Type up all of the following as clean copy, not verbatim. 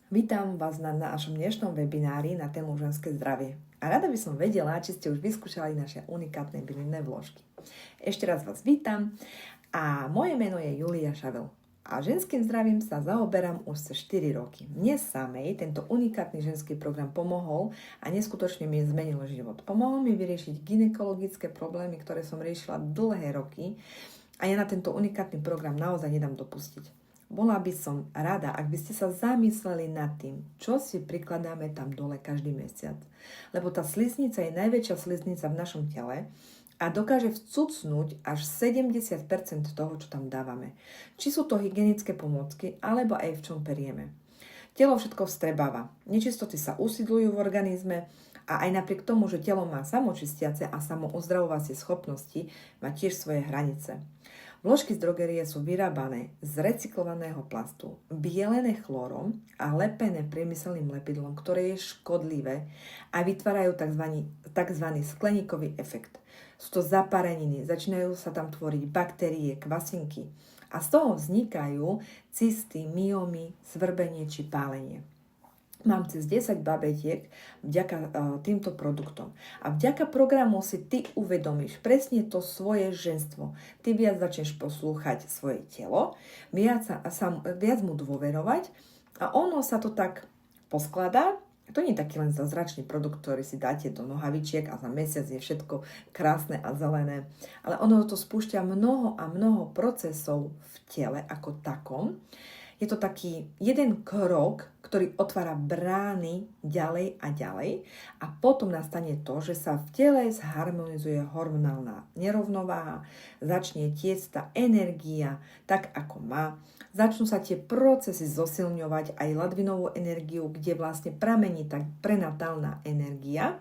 Vítam vás na našom dnešnom webinári na tému ženské zdravie. A rada by som vedela, či ste už vyskúšali naše unikátne bylinné vložky. Ešte raz vás vítam a moje meno je Julia Šavel. A ženským zdravím sa zaoberám už cez 4 roky. Mne samej tento unikátny ženský program pomohol a neskutočne mi zmenil život. Pomohol mi vyriešiť gynekologické problémy, ktoré som riešila dlhé roky a ja na tento unikátny program naozaj nedám dopustiť. Bola by som rada, ak by ste sa zamysleli nad tým, čo si prikladáme tam dole každý mesiac. Lebo tá sliznica je najväčšia sliznica v našom tele a dokáže vcucnúť až 70% toho, čo tam dávame. Či sú to hygienické pomôcky, alebo aj v čom perieme. Telo všetko vstrebáva. Nečistoty sa usídľujú v organizme a aj napriek tomu, že telo má samočistiace a samoozdravovacie schopnosti, má tiež svoje hranice. Vložky z drogerie sú vyrábané z recyklovaného plastu, bielené chlórom a lepené priemyselným lepidlom, ktoré je škodlivé a vytvárajú tzv. Skleníkový efekt. Sú to zapareniny, začínajú sa tam tvoriť baktérie, kvasinky a z toho vznikajú cysty, myomy, svrbenie či pálenie. Mám cez 10 babetiek vďaka týmto produktom. A vďaka programu si ty uvedomíš presne to svoje ženstvo. Ty viac začneš poslúchať svoje telo, viac mu dôverovať a ono sa to tak poskladá. To nie je taký len zázračný produkt, ktorý si dáte do nohavičiek a za mesiac je všetko krásne a zelené. Ale ono to spúšťa mnoho a mnoho procesov v tele ako takom. Je to taký jeden krok, ktorý otvára brány ďalej a ďalej a potom nastane to, že sa v tele zharmonizuje hormonálna nerovnováha, začne tiecť tá energia tak, ako má. Začnú sa tie procesy zosilňovať aj ladvinovú energiu, kde vlastne pramení tak prenatálna energia.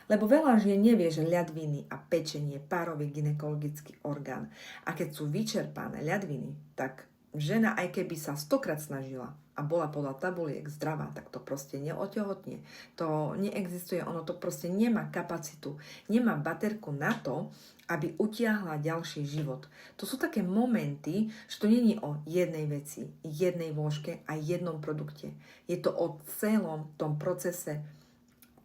Lebo veľa žien nevie, že ľadviny a pečenie je párový gynekologický orgán. A keď sú vyčerpané ľadviny, tak žena, aj keby sa 100-krát snažila a bola podľa tabuliek zdravá, tak to proste neotehotne. To neexistuje, ono to proste nemá kapacitu, nemá baterku na to, aby utiahla ďalší život. To sú také momenty, že to nie je o jednej veci, jednej vložke a jednom produkte. Je to o celom tom procese.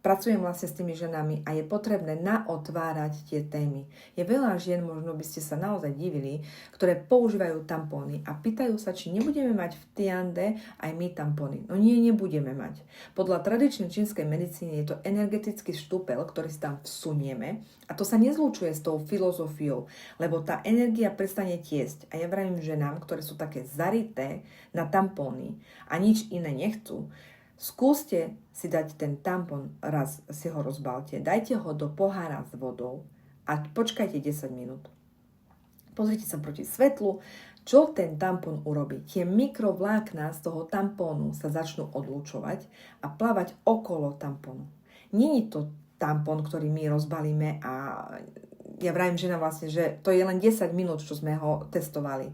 Pracujem vlastne s tými ženami a je potrebné naotvárať tie témy. Je veľa žien, možno by ste sa naozaj divili, ktoré používajú tampóny a pýtajú sa, či nebudeme mať v Tiande aj my tampóny. No nie, nebudeme mať. Podľa tradičnej čínskej medicíny je to energetický štúpel, ktorý si tam vsunieme a to sa nezlúčuje s tou filozofiou, lebo tá energia prestane tiesť. A ja vravím ženám, ktoré sú také zarité na tampóny a nič iné nechcú, skúste si dať ten tampon, raz si ho rozbalte, dajte ho do pohára s vodou a počkajte 10 minút. Pozrite sa proti svetlu, čo ten tampon urobí. Tie mikrovlákna z toho tampónu sa začnú odlúčovať a plávať okolo tampónu. Nie je to tampon, ktorý my rozbalíme a ja vravím žena vlastne, že to je len 10 minút, čo sme ho testovali.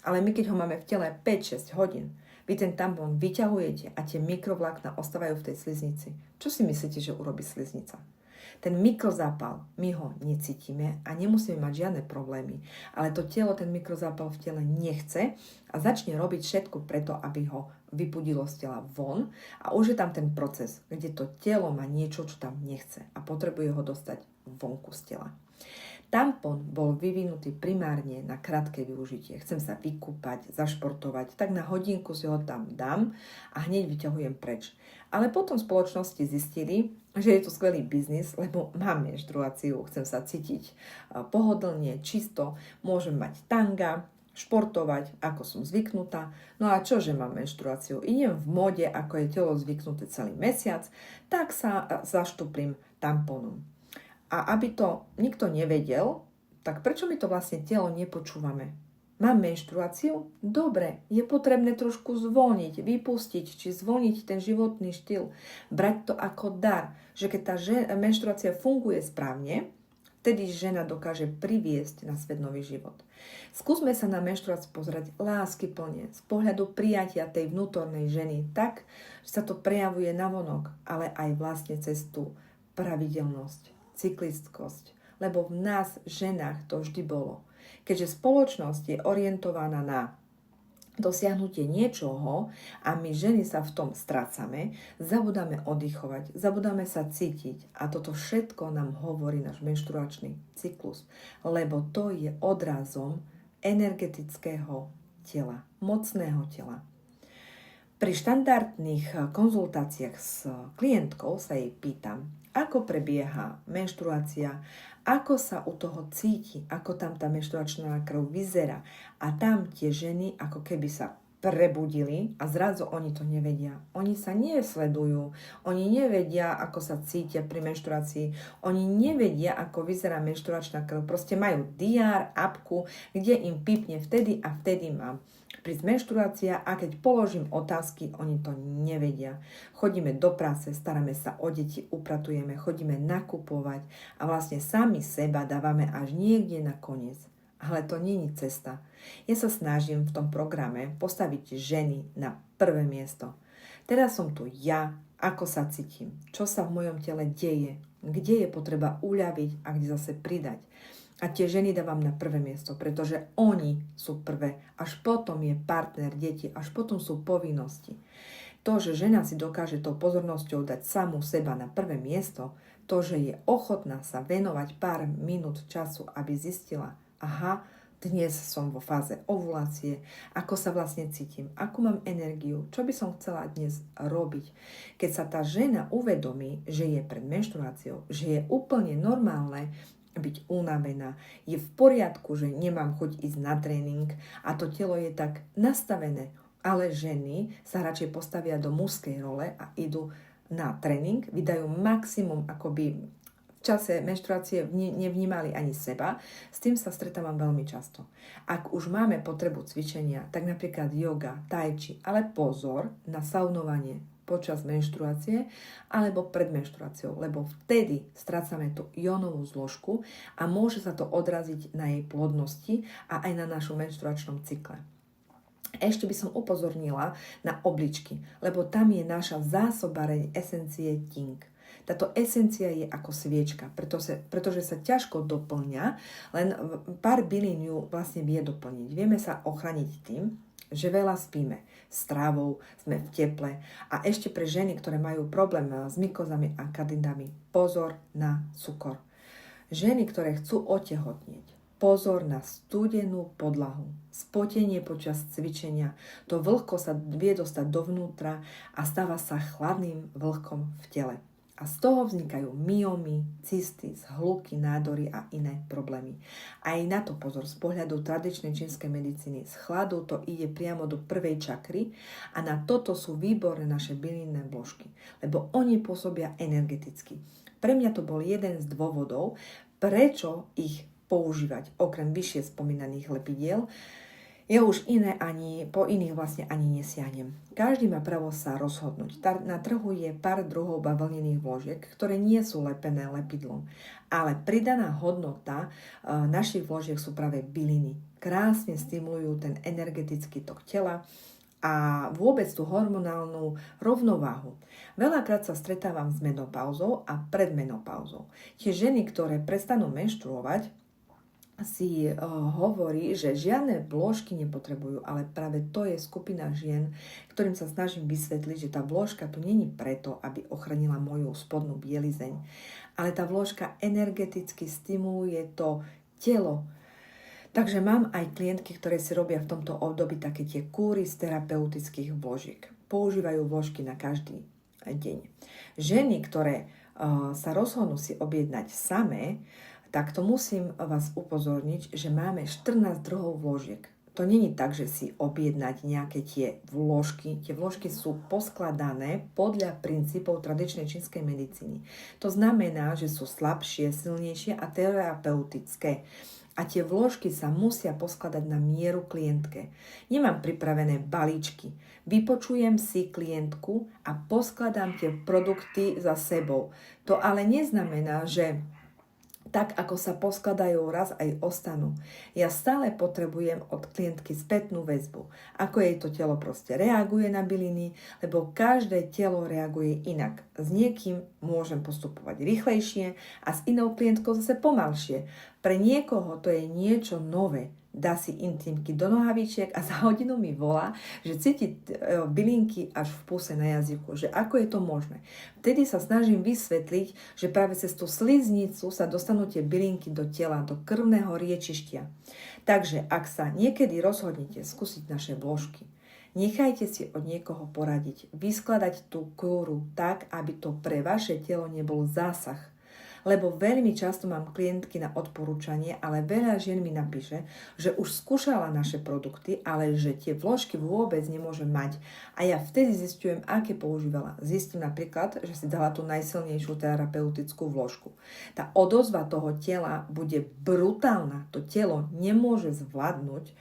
Ale my keď ho máme v tele 5-6 hodín, vy ten tampón vyťahujete a tie mikrovlákna ostávajú v tej sliznici. Čo si myslíte, že urobí sliznica? Ten mikrozápal, my ho necítime a nemusíme mať žiadne problémy. Ale to telo ten mikrozápal v tele nechce a začne robiť všetko preto, aby ho vypudilo z tela von. A už je tam ten proces, kde to telo má niečo, čo tam nechce a potrebuje ho dostať vonku z tela. Tampon bol vyvinutý primárne na krátke využitie. Chcem sa vykúpať, zašportovať, tak na hodinku si ho tam dám a hneď vyťahujem preč. Ale potom spoločnosti zistili, že je to skvelý biznis, lebo mám menštruáciu, chcem sa cítiť pohodlne, čisto, môžem mať tanga, športovať, ako som zvyknutá. No a čože mám menštruáciu? Idem v móde, ako je telo zvyknuté celý mesiac, tak sa zaštuplím tampónom. A aby to nikto nevedel, tak prečo my to vlastne telo nepočúvame? Mám menštruáciu? Dobre, je potrebné trošku zvolniť, vypustiť, či zvolniť ten životný štýl. Brať to ako dar, že keď tá menštruácia funguje správne, vtedy žena dokáže priviesť na svet nový život. Skúsme sa na menštruáciu pozerať láskyplne, z pohľadu prijatia tej vnútornej ženy, tak, že sa to prejavuje navonok, ale aj vlastne cez tú pravidelnosť, cyklistkosť, lebo v nás, ženách, to vždy bolo. Keďže spoločnosť je orientovaná na dosiahnutie niečoho a my ženy sa v tom strácame, zabudáme oddychovať, zabudáme sa cítiť a toto všetko nám hovorí náš menštruačný cyklus, lebo to je odrazom energetického tela, mocného tela. Pri štandardných konzultáciách s klientkou sa jej pýtam, ako prebieha menštruácia, ako sa u toho cíti, ako tam tá menštruačná krv vyzerá. A tam tie ženy ako keby sa prebudili a zrazu oni to nevedia. Oni sa nesledujú, oni nevedia, ako sa cítia pri menštruácii, oni nevedia, ako vyzerá menštruačná krv. Proste majú diár, apku, kde im pípne vtedy a vtedy mám prísť menštruácia a keď položím otázky, oni to nevedia. Chodíme do práce, staráme sa o deti, upratujeme, chodíme nakupovať a vlastne sami seba dávame až niekde na koniec. Ale to nie je cesta. Ja sa snažím v tom programe postaviť ženy na prvé miesto. Teraz som tu ja, ako sa cítim, čo sa v mojom tele deje, kde je potreba uľaviť a kde zase pridať. A tie ženy dávam na prvé miesto, pretože oni sú prvé, až potom je partner, deti, až potom sú povinnosti. To, že žena si dokáže tou pozornosťou dať samú seba na prvé miesto, to, že je ochotná sa venovať pár minút času, aby zistila, aha, dnes som vo fáze ovulácie, ako sa vlastne cítim, akú mám energiu, čo by som chcela dnes robiť. Keď sa tá žena uvedomí, že je pred menštruáciou, že je úplne normálne byť unavená, je v poriadku, že nemám chuť ísť na tréning a to telo je tak nastavené, ale ženy sa radšej postavia do mužskej role a idú na tréning, vydajú maximum, akoby v čase menštruácie nevnímali ani seba. S tým sa stretávam veľmi často. Ak už máme potrebu cvičenia, tak napríklad yoga, tai chi, ale pozor na saunovanie počas menštruácie alebo pred menštruáciou, lebo vtedy strácame tú jónovú zložku a môže sa to odraziť na jej plodnosti a aj na našom menštruačnom cykle. Ešte by som upozornila na obličky, lebo tam je naša zásobareň esencie Ting. Táto esencia je ako sviečka, pretože sa ťažko doplňa, len pár bylín ju vlastne vie doplniť. Vieme sa ochrániť tým, že veľa spíme, strávou, sme v teple a ešte pre ženy, ktoré majú problém s mykozami a kandidami, pozor na cukor. Ženy, ktoré chcú otehotnieť, pozor na studenú podlahu, spotenie počas cvičenia, to vlhko sa vie dostať dovnútra a stáva sa chladným vlhkom v tele. A z toho vznikajú myomy, cysty, zhluky, nádory a iné problémy. Aj na to pozor, z pohľadu tradičnej čínskej medicíny. Z chladu to ide priamo do prvej čakry a na toto sú výborné naše bylinné vložky, lebo oni pôsobia energeticky. Pre mňa to bol jeden z dôvodov, prečo ich používať, okrem vyššie spomínaných lepidiel. Ja už po iných vlastne ani nesiahnem. Každý má právo sa rozhodnúť. Na trhu je pár druhov bavlnených vložiek, ktoré nie sú lepené lepidlom. Ale pridaná hodnota našich vložiek sú práve byliny. Krásne stimulujú ten energetický tok tela a vôbec tú hormonálnu rovnováhu. Veľakrát sa stretávam s menopauzou a predmenopauzou. Tie ženy, ktoré prestanú menštruovať, si hovorí, že žiadne vložky nepotrebujú, ale práve to je skupina žien, ktorým sa snažím vysvetliť, že tá vložka tu není preto, aby ochránila moju spodnú bielizeň, ale tá vložka energeticky stimuluje to telo. Takže mám aj klientky, ktoré si robia v tomto období také tie kúry z terapeutických vložiek. Používajú vložky na každý deň. Ženy, ktoré sa rozhodnú si objednať samé, tak to musím vás upozorniť, že máme 14 druhov vložiek. To není tak, že si objednať nejaké tie vložky. Tie vložky sú poskladané podľa princípov tradičnej čínskej medicíny. To znamená, že sú slabšie, silnejšie a terapeutické. A tie vložky sa musia poskladať na mieru klientke. Nemám pripravené balíčky. Vypočujem si klientku a poskladám tie produkty za sebou. To ale neznamená, že tak ako sa poskladajú, raz aj ostanú. Ja stále potrebujem od klientky spätnú väzbu. Ako jej to telo proste reaguje na byliny, lebo každé telo reaguje inak. S niekým môžem postupovať rýchlejšie a s inou klientkou zase pomalšie. Pre niekoho to je niečo nové. dá si intimky do nohavičiek a za hodinu mi volá, že cíti bylinky až v puse na jazyku, že ako je to možné. Vtedy sa snažím vysvetliť, že práve cez tú sliznicu sa dostanú tie bylinky do tela, do krvného riečištia. Takže ak sa niekedy rozhodnete skúsiť naše vložky, nechajte si od niekoho poradiť, vyskladať tú kúru tak, aby to pre vaše telo nebol zásah. Lebo veľmi často mám klientky na odporúčanie, ale veľa žien mi napíše, že už skúšala naše produkty, ale že tie vložky vôbec nemôže mať. A ja vtedy zistujem, aké používala. Zistím napríklad, že si dala tú najsilnejšiu terapeutickú vložku. Tá odozva toho tela bude brutálna. To telo nemôže zvládnuť.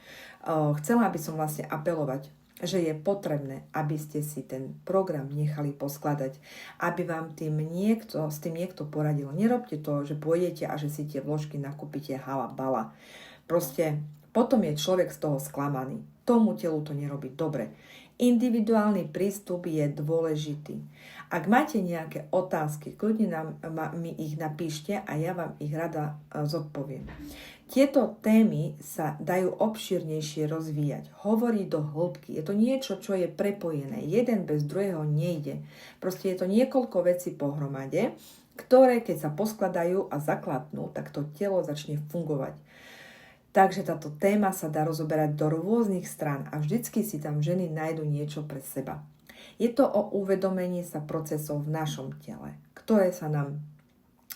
Chcela by som vlastne apelovať, že je potrebné, aby ste si ten program nechali poskladať, aby vám s tým niekto poradil. Nerobte to, že pôjdete a že si tie vložky nakúpite hala bala. Proste potom je človek z toho sklamaný. Tomu telu to nerobí dobre. Individuálny prístup je dôležitý. Ak máte nejaké otázky, kľudne mi ich napíšte a ja vám ich rada zodpoviem. Tieto témy sa dajú obširnejšie rozvíjať, hovoriť do hĺbky. Je to niečo, čo je prepojené. Jeden bez druhého nejde. Proste je to niekoľko vecí pohromade, ktoré keď sa poskladajú a zakladnú, tak to telo začne fungovať. Takže táto téma sa dá rozoberať do rôznych strán a vždycky si tam ženy nájdu niečo pre seba. Je to o uvedomení sa procesov v našom tele, ktoré sa nám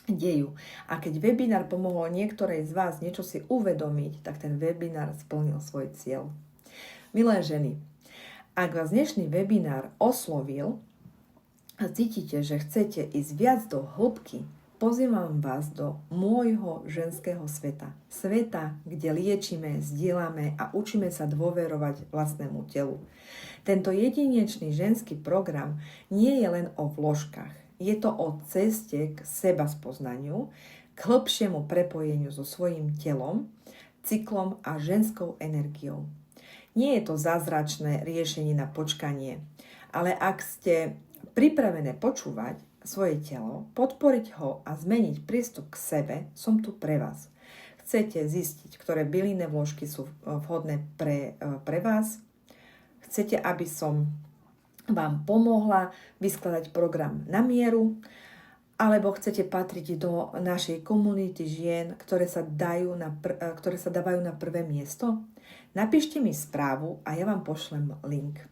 dejú. A keď webinár pomohol niektorej z vás niečo si uvedomiť, tak ten webinár splnil svoj cieľ. Milé ženy, ak vás dnešný webinár oslovil a cítite, že chcete ísť viac do hĺbky, pozývam vás do môjho ženského sveta. Sveta, kde liečíme, zdieľame a učíme sa dôverovať vlastnému telu. Tento jedinečný ženský program nie je len o vložkách. Je to o ceste k seba spoznaniu, k hĺbšiemu prepojeniu so svojím telom, cyklom a ženskou energiou. Nie je to zázračné riešenie na počkanie, ale ak ste pripravené počúvať svoje telo, podporiť ho a zmeniť prístup k sebe, som tu pre vás. Chcete zistiť, ktoré bylinné vložky sú vhodné pre vás? Chcete, aby som vám pomohla vyskladať program na mieru, alebo chcete patriť do našej komunity žien, ktoré sa dávajú na prvé miesto? Napíšte mi správu a ja vám pošlem link.